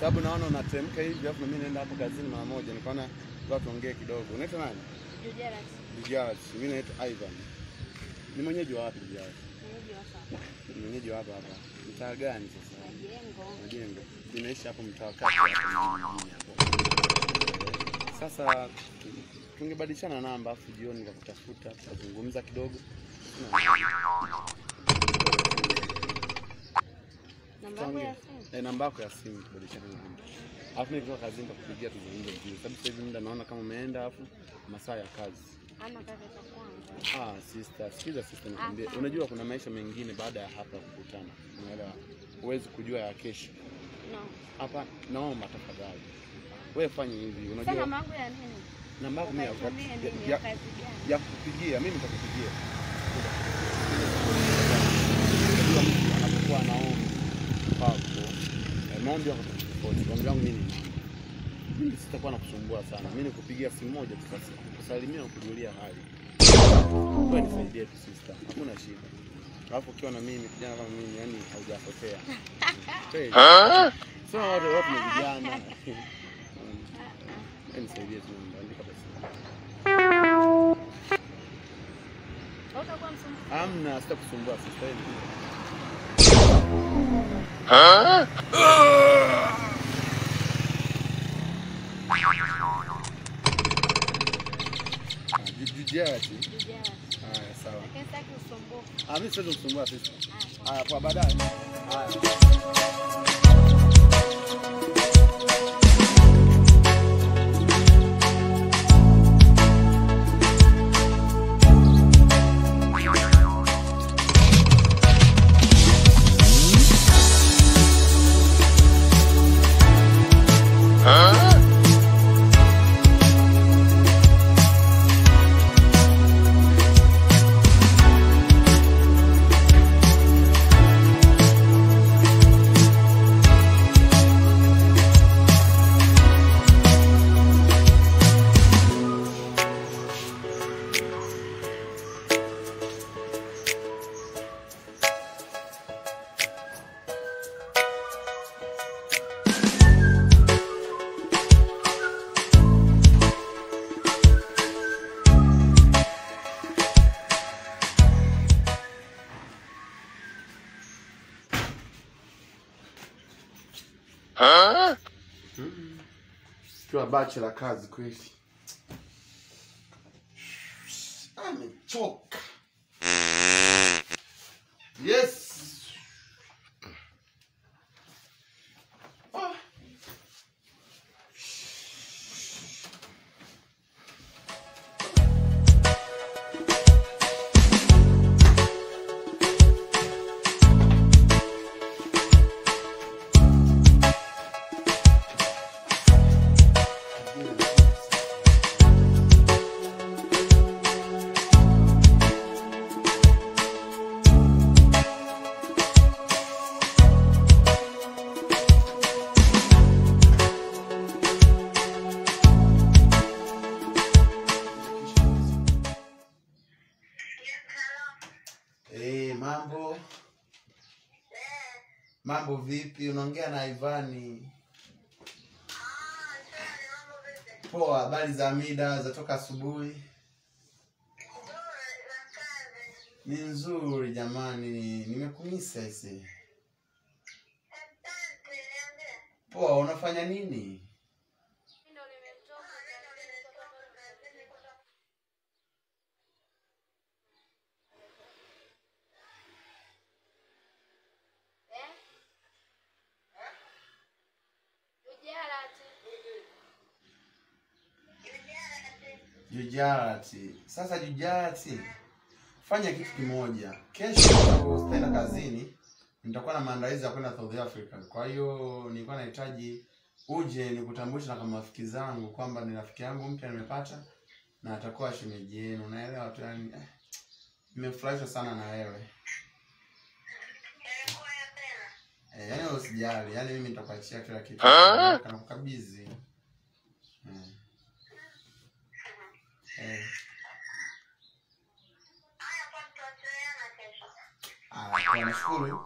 Sababu naona unatemka hivi hapo mimi naenda hapo kazini mara moja nikaona watu tuongee kidogo. Unaitwa nani? Jujarat. Mimi naitwa Ivan. Ni mwenyeji wa wapi Jujarat? Mwenyeji wa hapa. Mtaa gani sasa? Majengo. Ninaishi hapo mtaa wa kati hapo. Sasa tungebadilishana namba afu jioni nikakutafuta tuzungumza kidogo. Namba yako ya simu kubadilishana namba. Alafu mimi kutoka kazini nitakupigia tuzungumze vizuri. Sababu sasa hivi muda naona kama umeenda alafu masaa ya kazi. Ana kazi za kwanza. Sister, sikiza sister nikwambie. Unajua kuna maisha mengine baada ya hapa kukutana. Unaelewa? Huwezi kujua ya kesho. No. Hapa naomba tafadhali. Wewe fanya hivi, unajua. Sasa namba yako ya nini? Namba yako ya kupigia, mimi nitakupigia. Unajua mtu anapokuwa anaomba hapo. Maombi yako tofauti. Maombi yangu mimi sitakuwa nakusumbua sana. Mimi nikupigia simu moja tu basi. Kusalimia na kujulia hali. Wewe nisaidie tu sister. Hakuna shida. Alafu ukiwa na mimi kijana kama mimi yani haujapotea. Sio watu ni vijana. Nisaidie tu andika basi. Utakuwa msumbufu. Amna sitakusumbua sister. Jujarat. Haya sawa. Lakini sitaki usumbufu. Mimi siwezi kusumbua sister. Haya kwa baadaye. Kwa bachelor kazi kweli. Amechoka. Yes. Mambo? Mambo vipi? Unaongea na Ivani. Poa, habari za mida za toka asubuhi? Ni nzuri jamani, nimekumisa isi. Poa, unafanya nini? Jujarati. Sasa Jujarati, fanya kitu kimoja. Kesho utaenda kazini, nitakuwa na maandalizi ya kwenda South Africa. Kwa hiyo nilikuwa nahitaji uje nikutambulishe na kama rafiki zangu kwamba ni rafiki yangu mpya nimepata na atakuwa shemeji yenu. Unaelewa tu yani. Nimefurahishwa sana na wewe. Yaani usijali, yaani mimi nitakuachia kila kitu. Nakukabidhi. Nashukuru.